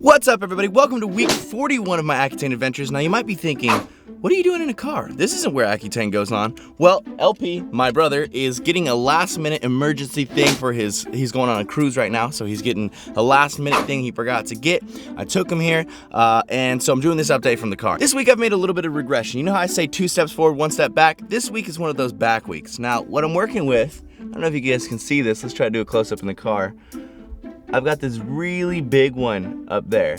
What's up, everybody? Welcome to week 41 of my Accutane adventures. Now, you might be thinking, what are you doing in a car? This isn't where Accutane goes on. Well, LP, my brother, is getting a last-minute emergency thing for he's going on a cruise right now, so he's getting a last-minute thing he forgot to get. I took him here, and so I'm doing this update from the car. This week, I've made a little bit of regression. You know how I say 2 steps forward, 1 step back? This week is one of those back weeks. Now, what I'm working with, I don't know if you guys can see this. Let's try to do a close-up in the car. I've got this really big one up there.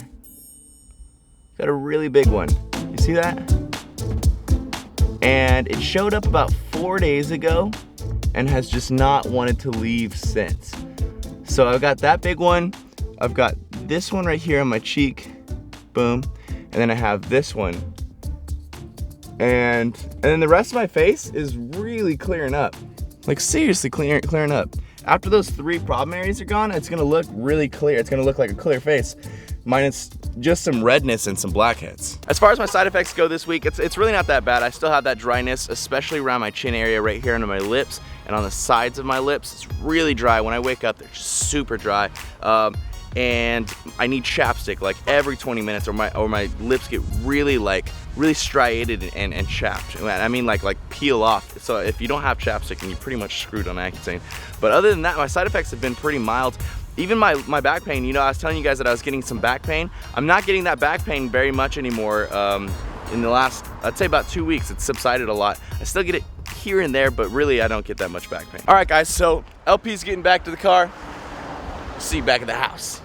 Got a really big one. You see that? And it showed up about 4 days ago and has just not wanted to leave since. So I've got that big one. I've got this one right here on my cheek. Boom. And then I have this one. And then the rest of my face is really clearing up. Like seriously clearing up. After those 3 problem areas are gone, it's gonna look really clear. It's gonna look like a clear face, minus just some redness and some blackheads. As far as my side effects go this week, it's really not that bad. I still have that dryness, especially around my chin area right here under my lips and on the sides of my lips. It's really dry. When I wake up, they're just super dry. And I need chapstick like every 20 minutes or my lips get really striated and chapped. I mean like peel off. So if you don't have chapstick, then you're pretty much screwed on Accutane. But other than that, my side effects have been pretty mild. Even my back pain, you know, I was telling you guys that I was getting some back pain. I'm not getting that back pain very much anymore. In the last, I'd say about 2 weeks, it's subsided a lot. I still get it here and there, but really I don't get that much back pain. All right guys, so LP's getting back to the car. See you back at the house.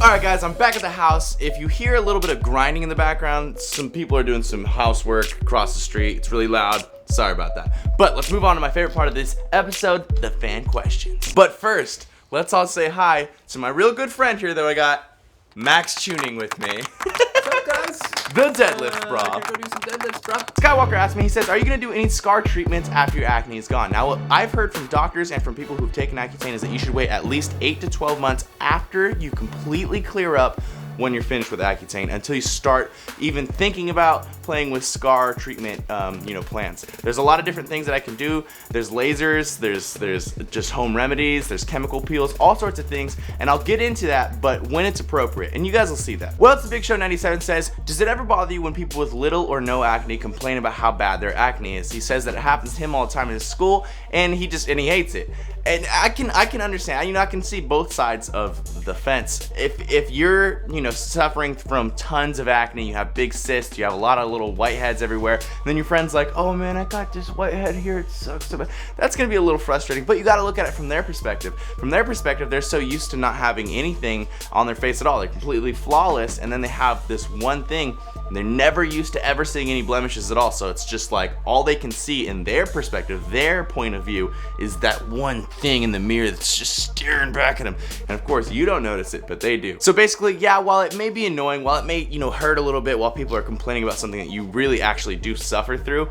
Alright guys, I'm back at the house. If you hear a little bit of grinding in the background, some people are doing some housework across the street. It's really loud. Sorry about that. But let's move on to my favorite part of this episode, the fan questions. But first, let's all say hi to my real good friend here that I got, Max Tuning with me. What's up, guys? The deadlift, bro. Go do some deadlifts, bro. Skywalker asked me, he says, are you gonna do any scar treatments after your acne is gone? Now, what I've heard from doctors and from people who've taken Accutane is that you should wait at least 8 to 12 months after you completely clear up when you're finished with Accutane until you start even thinking about playing with scar treatment plans. There's a lot of different things that I can do. There's lasers, there's just home remedies, there's chemical peels, all sorts of things, and I'll get into that, but when it's appropriate, and you guys will see that. Well, it's the Big Show 97 says, does it ever bother you when people with little or no acne complain about how bad their acne is? He says that it happens to him all the time in his school, and he hates it. And I can understand, I can see both sides of the fence. If you're, suffering from tons of acne, you have big cysts, you have a lot of little whiteheads everywhere, and then your friend's like, oh man, I got this whitehead here, it sucks so bad. That's gonna be a little frustrating, but you gotta look at it from their perspective. From their perspective, they're so used to not having anything on their face at all. They're completely flawless, and then they have this one thing, and they're never used to ever seeing any blemishes at all. So it's just like all they can see in their perspective, their point of view, is that one thing in the mirror that's just staring back at them. And of course, you don't notice it, but they do. So basically, yeah, while it may be annoying, while it may, hurt a little bit while people are complaining about something that you really actually do suffer through,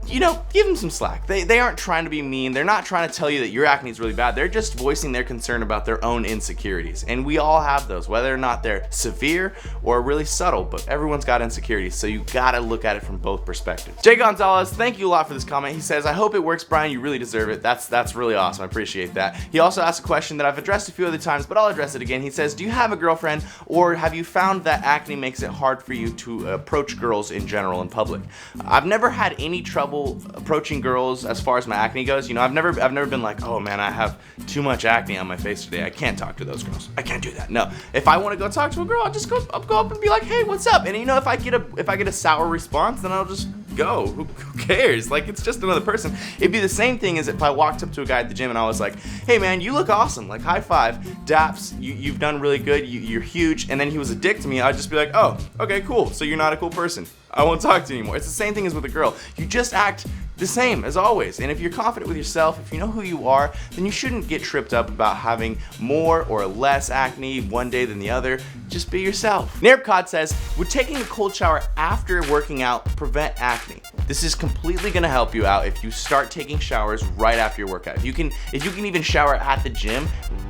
give them some slack. They aren't trying to be mean. They're not trying to tell you that your acne is really bad. They're just voicing their concern about their own insecurities. And we all have those, whether or not they're severe or really subtle, but everyone's got insecurities, so you gotta look at it from both perspectives. Jay Gonzalez, thank you a lot for this comment. He says, I hope it works, Brian. You really deserve it. That's really awesome. I appreciate that. He also asked a question that I've addressed a few other times, but I'll address it again. He says, do you have a girlfriend, or have you found that acne makes it hard for you to approach girls in general in public? I've never had any trouble approaching girls as far as my acne goes. I've never been like, oh man, I have too much acne on my face today, I can't talk to those girls. I can't do that. No, if I want to go talk to a girl, I'll just go up and be like, hey, what's up? And if I get a sour response, then I'll just go. Who cares? Like, it's just another person. It'd be the same thing as if I walked up to a guy at the gym and I was like, hey man, you look awesome, like high five, daps, you've done really good, you're huge, and then he was a dick to me. I'd just be like, oh, okay, cool, so you're not a cool person, I won't talk to you anymore. It's the same thing as with a girl. You just act the same as always, and if you're confident with yourself, if you know who you are, then you shouldn't get tripped up about having more or less acne one day than the other. Just be yourself. Nairpcod says, would taking a cold shower after working out prevent acne? This is completely gonna help you out if you start taking showers right after your workout. If you can even shower at the gym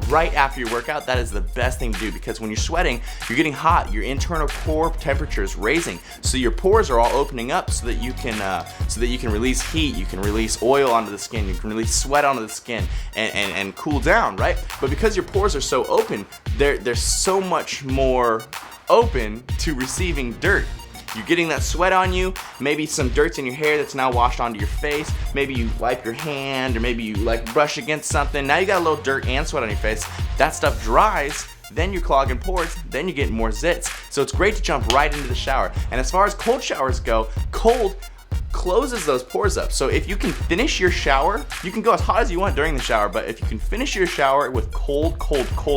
right after your workout, that is the best thing to do, because when you're sweating, you're getting hot, your internal core temperature is raising, so your pores are all opening up so that you can release heat, you can release oil onto the skin, you can release sweat onto the skin and cool down, right? But because your pores are so open, there's so much more open to receiving dirt. You're getting that sweat on you, maybe some dirt's in your hair that's now washed onto your face, maybe you wipe your hand, or maybe you like brush against something. Now you got a little dirt and sweat on your face. That stuff dries, then you're clogging pores, then you're getting more zits. So it's great to jump right into the shower. And as far as cold showers go, cold closes those pores up. So if you can finish your shower, you can go as hot as you want during the shower, but if you can finish your shower with cold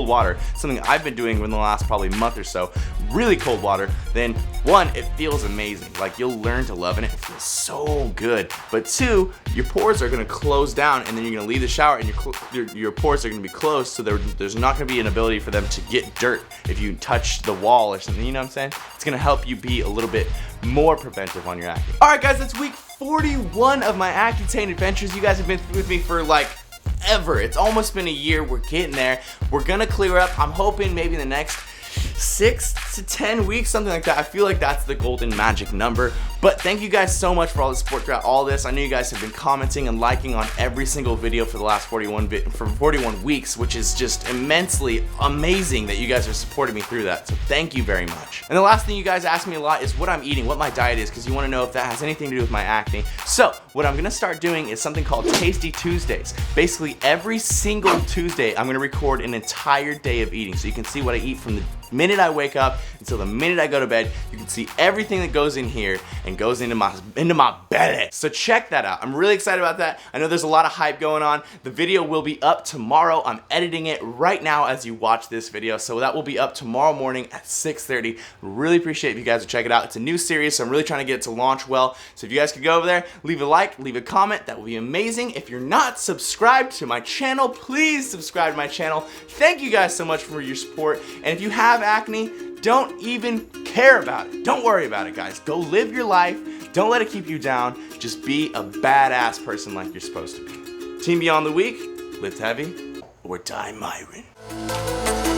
water, something I've been doing in the last probably month or so, really cold water, then one, it feels amazing. Like you'll learn to love it. It feels so good. But two, your pores are gonna close down, and then you're gonna leave the shower and your pores are gonna be closed, so there's not gonna be an ability for them to get dirt if you touch the wall or something, you know what I'm saying? It's gonna help you be a little bit more preventive on your acne. All right guys, that's week 41 of my Accutane adventures. You guys have been with me for like ever. It's almost been a year. We're getting there. We're gonna clear up. I'm hoping maybe in the next 6 to 10 weeks, something like that. I feel like that's the golden magic number. But thank you guys so much for all the support throughout all this. I know you guys have been commenting and liking on every single video for the last 41 weeks, which is just immensely amazing that you guys are supporting me through that. So thank you very much. And the last thing you guys ask me a lot is what I'm eating, what my diet is, because you want to know if that has anything to do with my acne. So what I'm gonna start doing is something called Tasty Tuesdays. Basically every single Tuesday, I'm gonna record an entire day of eating, so you can see what I eat from the minute I wake up until the minute I go to bed. You can see everything that goes in here and goes into my belly. So check that out. I'm really excited about that. I know there's a lot of hype going on. The video will be up tomorrow. I'm editing it right now as you watch this video, so that will be up tomorrow morning at 6:30. Really appreciate if you guys would check it out. It's a new series, so I'm really trying to get it to launch well. So if you guys could go over there, leave a like, leave a comment, that would be amazing. If you're not subscribed to my channel, please subscribe to my channel. Thank you guys so much for your support. And if you have acne, don't even care about it. Don't worry about it, guys. Go live your life. Don't let it keep you down. Just be a badass person like you're supposed to be. Team Beyond the Week, lift heavy or die MIRIN.